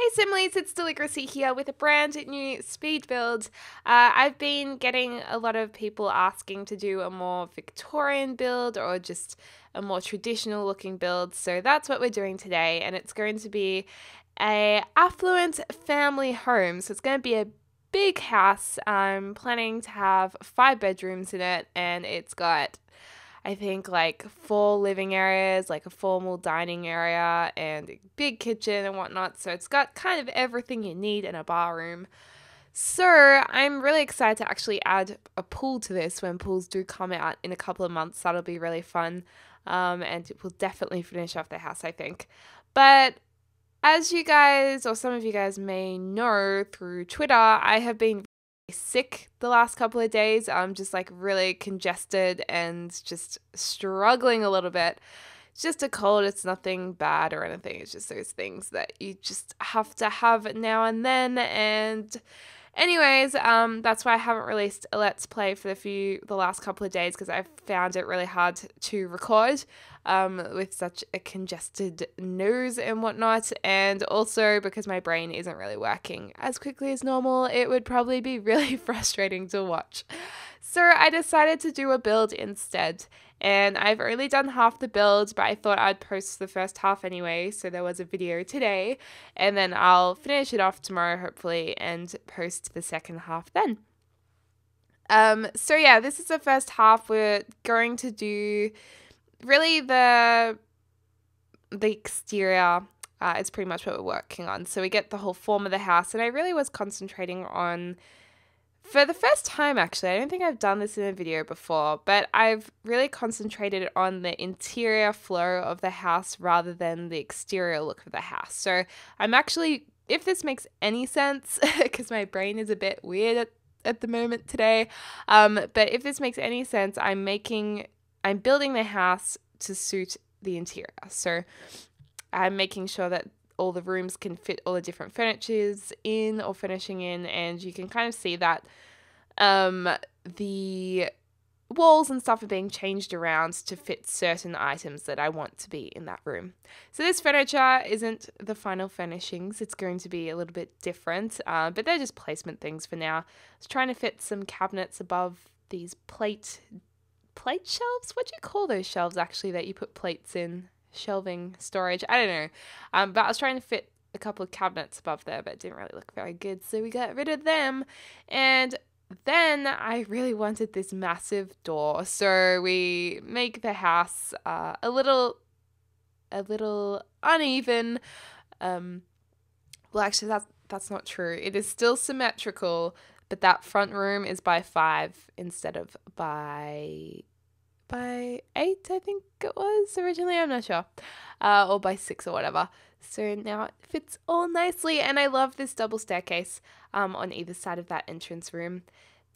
Hey Simlies, it's Deligracy here with a brand new speed build. I've been getting a lot of people asking to do a more Victorian build or just a more traditional looking build, so that's what we're doing today, and it's going to be a affluent family home. So it's going to be a big house. I'm planning to have 5 bedrooms in it, and it's got I think like 4 living areas, like a formal dining area and a big kitchen and whatnot. So it's got kind of everything you need in a bar room. So I'm really excited to actually add a pool to this when pools do come out in a couple of months. That'll be really fun. And it will definitely finish off the house, I think. But as you guys, or some of you guys may know through Twitter, I have been sick the last couple of days. I'm just like really congested and just struggling a little bit. It's just a cold. It's nothing bad or anything. It's just those things that you just have to have now and then. And anyways, that's why I haven't released a Let's Play for the last couple of days, because I found it really hard to record with such a congested nose and whatnot, and also because my brain isn't really working as quickly as normal. It would probably be really frustrating to watch. So I decided to do a build instead, and I've only done half the build, but I thought I'd post the first half anyway, so there was a video today, and then I'll finish it off tomorrow hopefully and post the second half then. So yeah, this is the first half. We're going to do really the exterior. It's pretty much what we're working on. So we get the whole form of the house, and I really was concentrating on, for the first time actually, I don't think I've done this in a video before, but I've really concentrated on the interior flow of the house rather than the exterior look of the house. So I'm actually, if this makes any sense, because my brain is a bit weird at the moment today, but if this makes any sense, I'm building the house to suit the interior. So I'm making sure that all the rooms can fit all the different furnitures in or finishing in, and you can kind of see that the walls and stuff are being changed around to fit certain items that I want to be in that room. So this furniture isn't the final furnishings. It's going to be a little bit different, but they're just placement things for now. I was trying to fit some cabinets above these plate shelves. What do you call those shelves actually that you put plates in? Shelving, storage, I don't know. But I was trying to fit a couple of cabinets above there, but it didn't really look very good, so we got rid of them. And then I really wanted this massive door, so we make the house a little uneven. Well, actually, that's not true. It is still symmetrical, but that front room is by 5 instead of by 8, I think it was originally, I'm not sure, or by 6 or whatever. So now it fits all nicely, and I love this double staircase on either side of that entrance room.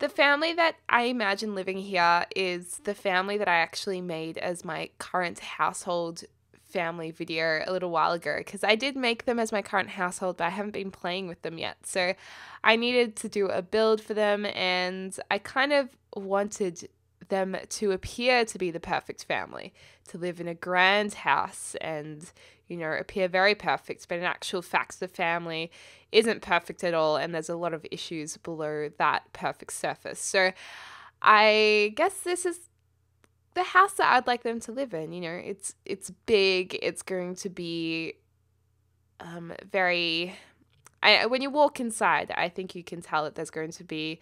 The family that I imagine living here is the family that I actually made as my current household family video a little while ago, because I did make them as my current household, but I haven't been playing with them yet. So I needed to do a build for them, and I kind of wanted them to appear to be the perfect family, to live in a grand house and, you know, appear very perfect, but in actual fact the family isn't perfect at all, and there's a lot of issues below that perfect surface. So I guess this is the house that I'd like them to live in. You know, it's big, it's going to be very, when you walk inside, I think you can tell that there's going to be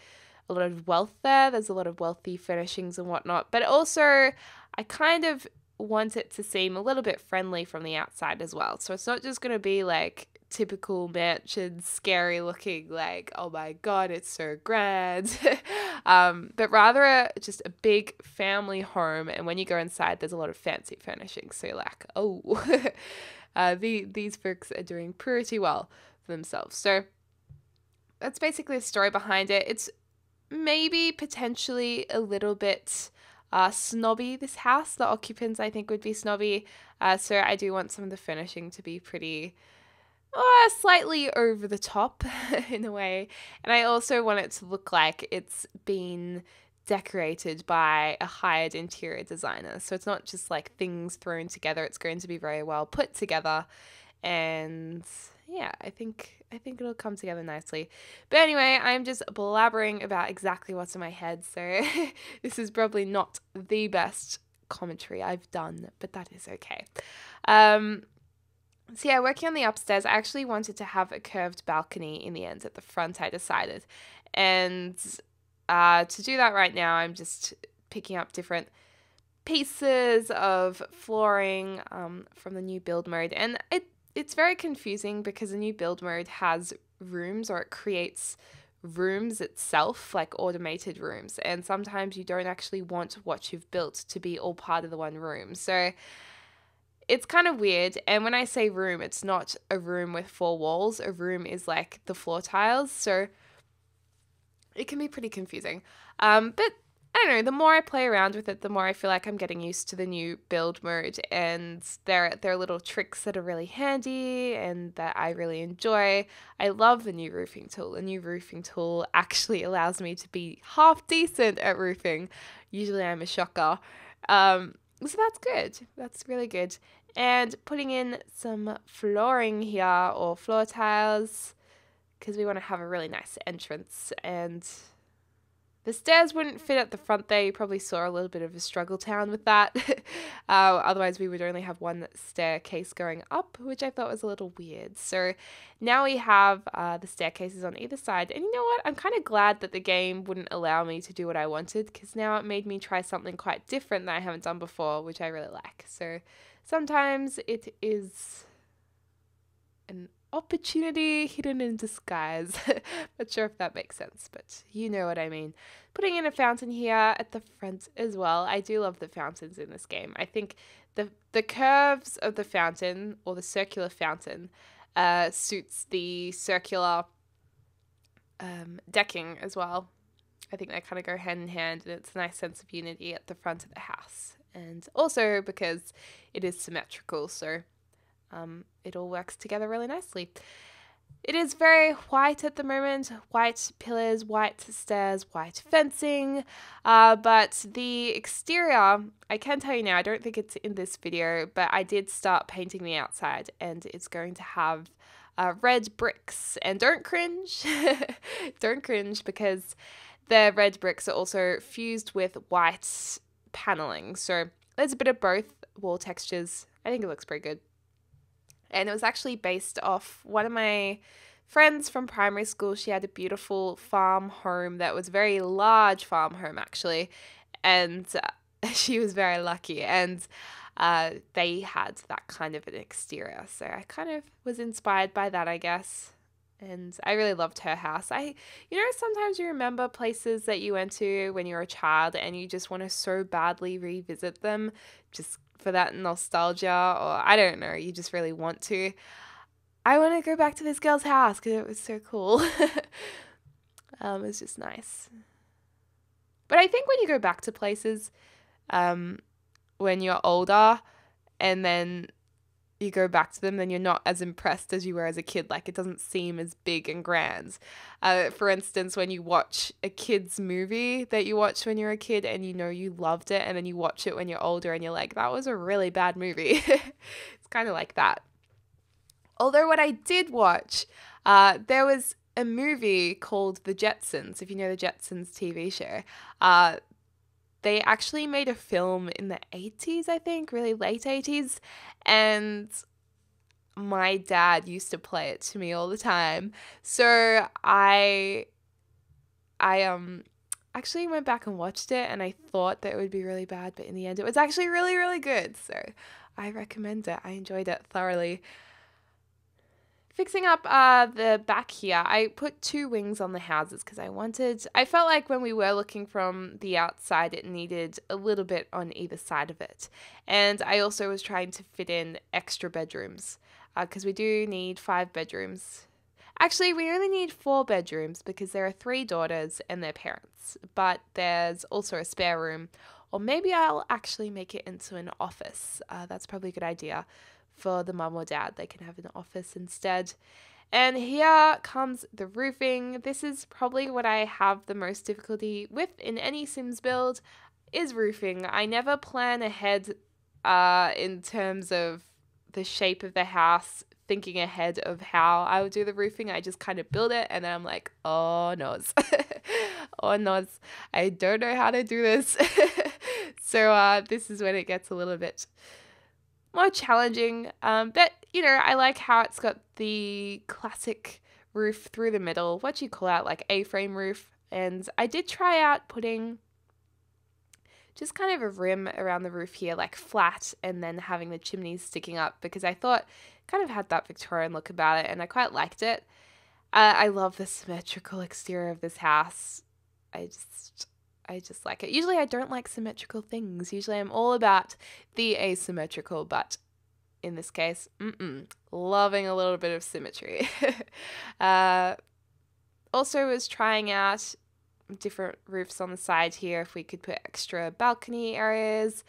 a lot of wealth there. There's a lot of wealthy furnishings and whatnot, but also I kind of want it to seem a little bit friendly from the outside as well. So it's not just going to be like typical mansion, scary looking, like, oh my god, it's so grand, but rather just a big family home. And when you go inside, there's a lot of fancy furnishings. So you're like, oh, these folks are doing pretty well for themselves. So that's basically the story behind it. It's maybe potentially a little bit snobby, this house. The occupants, I think, would be snobby. So I do want some of the furnishing to be pretty, slightly over the top in a way. And I also want it to look like it's been decorated by a hired interior designer. So it's not just like things thrown together. It's going to be very well put together. And yeah, I think it'll come together nicely. But anyway, I'm just blabbering about exactly what's in my head, so this is probably not the best commentary I've done, but that is okay. So yeah, working on the upstairs, I actually wanted to have a curved balcony in the end. At the front, I decided. And to do that right now, I'm just picking up different pieces of flooring from the new build mode. And it's very confusing because the new build mode has rooms, or it creates rooms itself, like automated rooms. And sometimes you don't actually want what you've built to be all part of the one room. So it's kind of weird. And when I say room, it's not a room with 4 walls. A room is like the floor tiles. So it can be pretty confusing. But I don't know, the more I play around with it, the more I feel like I'm getting used to the new build mode. And there are little tricks that are really handy and that I really enjoy. I love the new roofing tool. The new roofing tool actually allows me to be half decent at roofing. Usually I'm a shocker. So that's good. That's really good. And putting in some flooring here, or floor tiles, because we want to have a really nice entrance. And the stairs wouldn't fit at the front there. You probably saw a little bit of a struggle town with that. Otherwise, we would only have one staircase going up, which I thought was a little weird. So now we have the staircases on either side. And you know what? I'm kind of glad that the game wouldn't allow me to do what I wanted, because now it made me try something quite different that I haven't done before, which I really like. So sometimes it is an opportunity hidden in disguise. Not sure if that makes sense, but you know what I mean. Putting in a fountain here at the front as well. I do love the fountains in this game. I think the curves of the fountain, or the circular fountain, suits the circular decking as well. I think they kind of go hand in hand, and it's a nice sense of unity at the front of the house. And also because it is symmetrical, so it all works together really nicely. It is very white at the moment. White pillars, white stairs, white fencing. But the exterior, I can tell you now, I don't think it's in this video, but I did start painting the outside, and it's going to have red bricks. And don't cringe. Don't cringe, because the red bricks are also fused with white paneling. So there's a bit of both wall textures. I think it looks pretty good. And it was actually based off one of my friends from primary school. She had a beautiful farm home that was a very large farm home, actually. And she was very lucky. And they had that kind of an exterior. So I kind of was inspired by that, I guess. And I really loved her house. Sometimes you remember places that you went to when you were a child and you just want to so badly revisit them, just for that nostalgia, or I don't know, you just really want to. I want to go back to this girl's house because it was so cool. It was just nice. But I think when you go back to places when you're older and then you go back to them, then you're not as impressed as you were as a kid. Like, it doesn't seem as big and grand. For instance, when you watch a kid's movie that you watched when you were a kid and you know you loved it, and then you watch it when you're older and you're like, that was a really bad movie. It's kind of like that. Although what I did watch, there was a movie called The Jetsons, if you know the Jetsons TV show. They actually made a film in the 80s, I think, really late 80s, and my dad used to play it to me all the time. So I actually went back and watched it, and I thought that it would be really bad, but in the end it was actually really, really good. So I recommend it. I enjoyed it thoroughly. Fixing up the back here, I put 2 wings on the houses because I felt like when we were looking from the outside, it needed a little bit on either side of it. And I also was trying to fit in extra bedrooms because we do need 5 bedrooms. Actually, we only need 4 bedrooms because there are 3 daughters and their parents, but there's also a spare room. Or maybe I'll actually make it into an office. That's probably a good idea. For the mum or dad, they can have an office instead. And here comes the roofing. This is probably what I have the most difficulty with in any Sims build, is roofing. I never plan ahead in terms of the shape of the house thinking ahead of how I would do the roofing. I just kind of build it and then I'm like, oh noes. Oh noes. I don't know how to do this. So this is when it gets a little bit more challenging. But, you know, I like how it's got the classic roof through the middle. What do you call that? Like A-frame roof. And I did try out putting just kind of a rim around the roof here, like flat, and then having the chimneys sticking up, because I thought it kind of had that Victorian look about it and I quite liked it. I love the symmetrical exterior of this house. I just like it. Usually I don't like symmetrical things. Usually I'm all about the asymmetrical, but in this case, loving a little bit of symmetry. Also was trying out different roofs on the side here, if we could put extra balcony areas.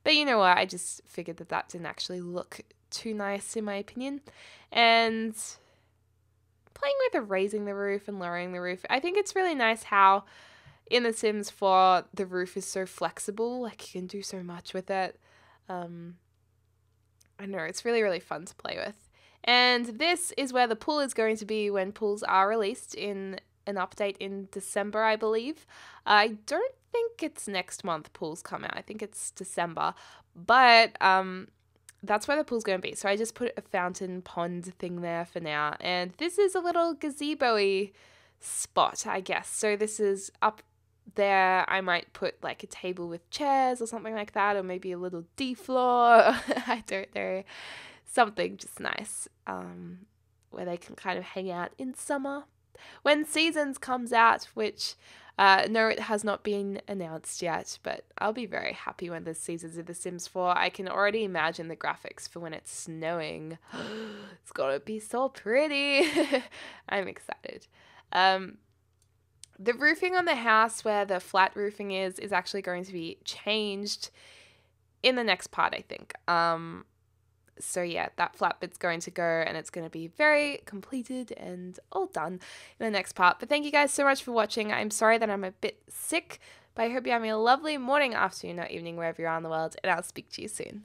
But you know what? I just figured that didn't actually look too nice in my opinion. And playing with raising the roof and lowering the roof, I think it's really nice how in The Sims 4 the roof is so flexible. Like, you can do so much with it. I know, it's really, really fun to play with. And this is where the pool is going to be when pools are released in an update in December, I believe. I don't think it's next month pools come out. I think it's December. But that's where the pool's going to be. So I just put a fountain pond thing there for now. And this is a little gazebo-y spot, I guess. So this is up there. I might put like a table with chairs or something like that, or maybe a little D-floor. I don't know. Something just nice where they can kind of hang out in summer. When Seasons comes out, which no, it has not been announced yet, but I'll be very happy when there's Seasons of The Sims 4. I can already imagine the graphics for when it's snowing. It's gonna be so pretty. I'm excited. The roofing on the house where the flat roofing is actually going to be changed in the next part, I think. So yeah, that flat bit's going to go and it's going to be very completed and all done in the next part. But thank you guys so much for watching. I'm sorry that I'm a bit sick, but I hope you're having a lovely morning, afternoon, or evening wherever you are in the world, and I'll speak to you soon.